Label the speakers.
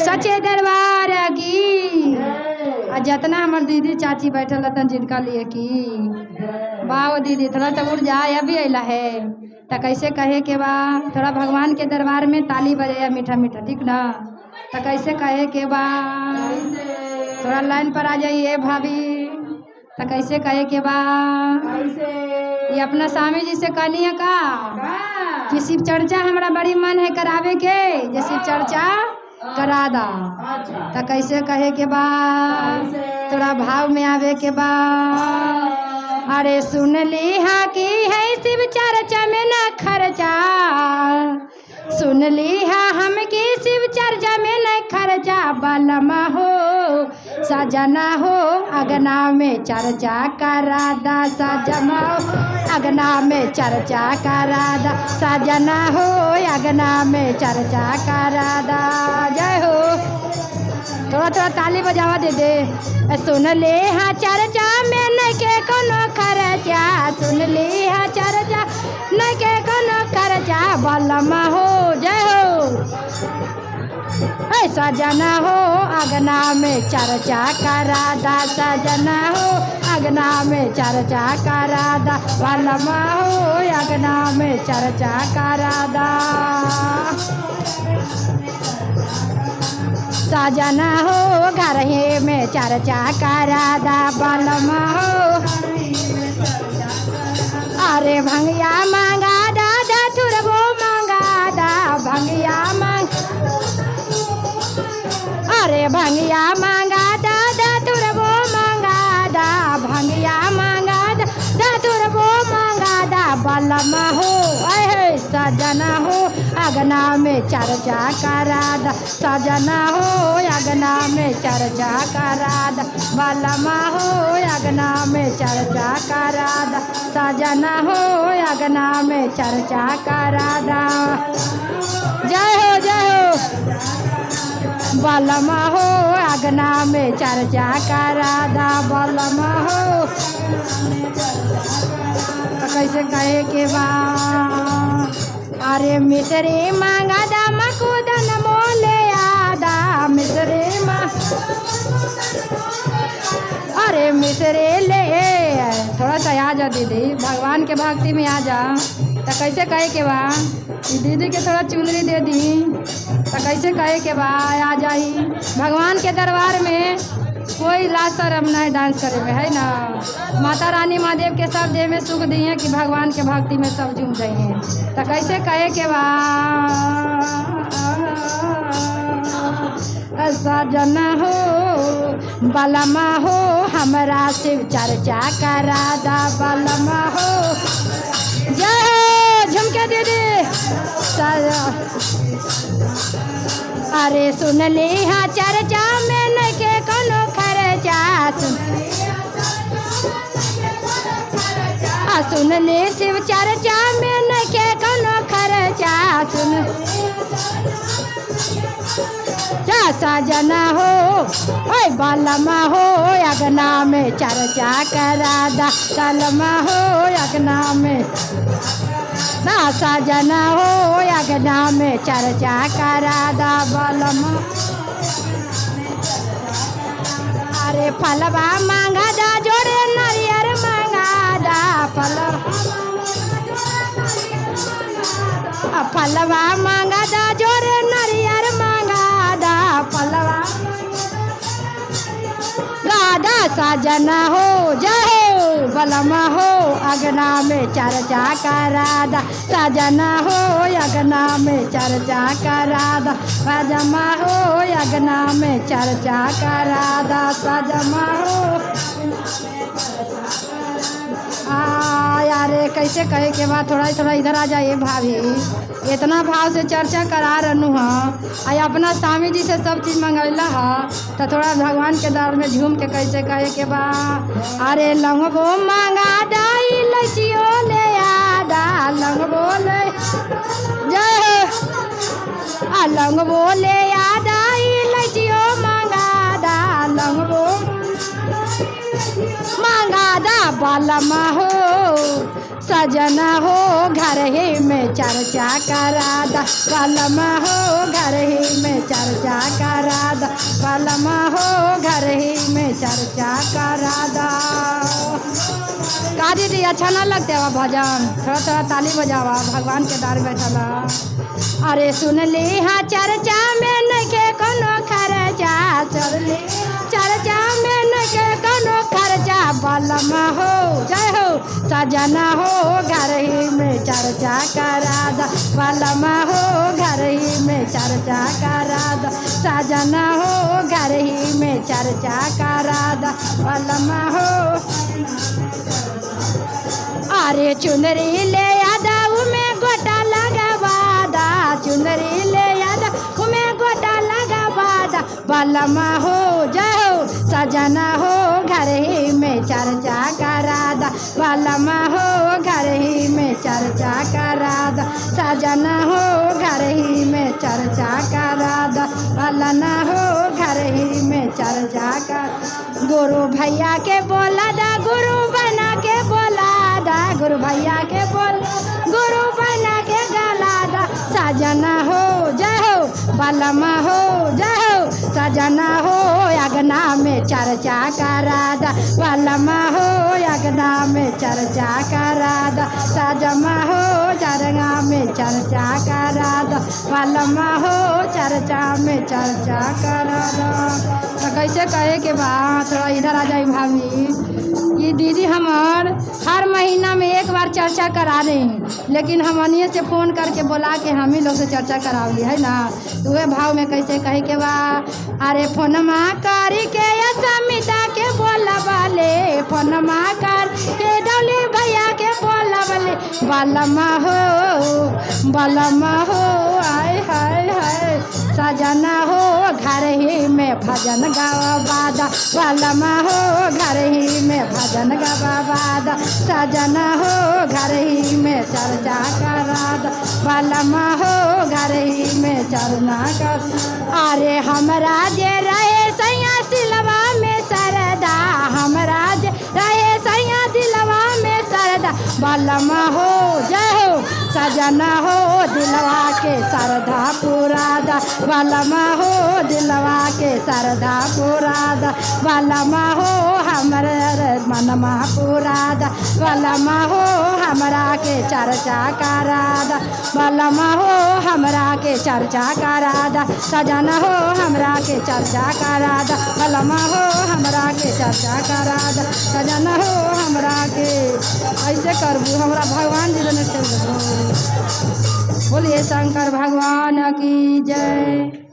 Speaker 1: सच्चे दरबार की। आ जितना हमार दीदी चाची बैठल रहतन जिनका लिए की वाह दीदी थोड़ा सा उड़ जाए अभी अला है तो कैसे कहे के बा थोड़ा भगवान के दरबार में ताली बजे मीठा मीठा ठीक ना तो कैसे कहे के बा थोड़ा लाइन पर आ जाइए भाभी तो कैसे कहे के बा ये अपना स्वामी जी से कहनी है का कि शिव चर्चा हमारा बड़ी मन है करावे के जे शिव चर्चा करा दा तो कैसे कहे के बा थोड़ा भाव में आवे के बा अरे सुन ली हाँ की है शिव चर्चा में न खर्चा सुन ली हाँ हम की शिव चर्चा में न खर्चा बलमा हो सजना हो अगना में चर्चा करा दा सजना हो अगना में चर्चा करा दा सजना हो अगना में चर्चा करा दा जय हो थोड़ा थोड़ा ताली बजावा दे दे सुन ले हाँ चर्चा में न के कोनो खर्चा सुन ले हाँ चर्चा न के कोनो खर्चा बलमा हो जय हो सजना हो अगना में चर्चा करा दा सजना हो अगना में चर्चा करा दा बलमा हो अगना में चर्चा करा दा सजना हो घर ही में चर्चा करा दा बलमा हो अरे भंगिया मांगा दा धतुरबो मांगा दा भंगिया मांग अरे भंगिया मांगा दा धतुरबो मांगा दा भंगिया मांगा दा धतुरबो मांगा दा बलमा हो सजना हो अगना में चर्चा करा दा सजना हो अगना में चर्चा करा दा बलमा हो अगना में चर्चा करा दा सजना हो अगना में चर्चा करा दा जय हो बलमा हो अगना में चर्चा करा दा बलमा हो कैसे कहे के बा अरे मिसरी मांगा दा मकुदन मोले आदा मिसरी अरे मिसरी ले थोड़ा सा आ जा दीदी भगवान के भक्ति में आ जा तो कैसे कहे के बा दीदी के थोड़ा चुनरी दे दी तो कैसे कहे के बा आ जाही भगवान के दरबार में कोई लाज शर्म नहीं डांस करे में है ना माता रानी महादेव के सब देह में सुख दी है कि भगवान के भक्ति में सब झूम जाइए तो कैसे कहे के बा सजना हो बलमा हो हमरा शिव चर्चा करा दा बलमा हो जय हो झुमके दीदी अरे सुन ली हाँ चर्चा में न के कोनो खर्चा सुन ली शिव चर्चा में न के कोनो खर्चा सुन सजना हो ओए बलमा हो अगना में चर्चा करा दा कलमा हो अगना में ना सजना हो अगना में चर्चा करा दा बलमा अरे फलवा मांगा दा जोड़े नारियर मांगा दा फलवा मांगा दा जोड़े नारियर मांगा दा फलवा राधा सजना हो जय हो बलमा हो अगना में चर्चा करा दा सजना हो अगना में चर्चा करा दा सजमा हो अगना में चर्चा करा दा सजमा हो यारे कैसे कहे के बाद थोड़ा इधर आ जाइए भाभी इतना भाव से चर्चा करा रहनू हाँ अपना स्वामी जी से सब चीज़ मंगैला है तो थोड़ा भगवान के दर में झूम के कैसे कहे के बा अरे लंगबो मांगा दाई लचियो ले आदा लंगबो ले जय लंगबो ले आदा लचियो मांगा दा लंगबो मांगा दा बलमा हो सजना हो घर ही में चर्चा करा दा बलमा हो घर ही में चर्चा करा बलमा हो घर ही में चर्चा करा दा। का दीदी अच्छा ना लगते हुआ भजन? थोड़ा थोड़ा ताली बजावा, भगवान के दार बैठला। अरे सुन ली हाँ चर्चा में नइखे कोनो खर्चा, चल ली चर्चा में नइखे कोनो खर्चा। बलमा हो जय हो सजना हो घर ही में चर्चा करा दा। बलमा हो घर ही में चर्चा करा दा। सजना हो घर ही में चर्चा करा दा। बलमा हो अरे चुनरी ले आदा उमें गोटा लगावादा, चुनरी ले आदा उमें गोटा लगावादा। बलमा हो जय हो सजना हो घर ही में चर्चा करा दा। बलमा हो घर ही में चर्चा करा दा। सजना हो घर ही में चर्चा करा दा। बलना हो घर ही में चर्चा कर। गुरु भैया के बोला दा, गुरु बना के बोला दा, गुरु भैया के बोल गुरु बना के गला दा। सजना हो जय हो बलमा हो जय हो सजना हो अगना में चर्चा करा दा। बलमा हो अगना में चर्चा करा दा। सजमा हो चरगा में चर्चा करा दा। बलमा हो चर्चा में चर्चा करा दा। तो कैसे कहे के बा? थोड़ा इधर आ जाए भाभी। ये दीदी हमार हर महीना में एक बार चर्चा करा रहे हैं, लेकिन हमनिए से फ़ोन करके बोला के हम ही लोग से चर्चा करावली है ना। तो वह भाव में कैसे कहे के बा? अरे फोनमा करी के समिता के बोला वाले, फोनमा कर के डोली भैया के बोला वाले। बलमा हो आय हाय हाय सजना हो घर ही में भजन गावादा। बलमा हो घर ही में भजन गावादा। सजना हो घर ही में चर्चा करा दा। बलमा हो घर ही में चरना कर। अरे हमरा जे रहे सैया सिलवा में सरदा, हमरा जे रहे सैया दिलवा में सरदा। बलमा हो जय हो सजना हो दिलवा के सरधा पूरा दा। बलमा हो दिलवा के सरधा पूरा दा। बलमा हो हमरे मनमा पूरा दा। बलमा हो हमरा के चर्चा करा दा। बलमा हो हमरा के चर्चा करा दा। सजना हो हमरा के चर्चा करा दा। बलमा हो हमरा के चर्चा करा दा। सजना हो हमरा के ऐसे करबू हमरा भगवान जी ने बोलिए शंकर भगवान की जय।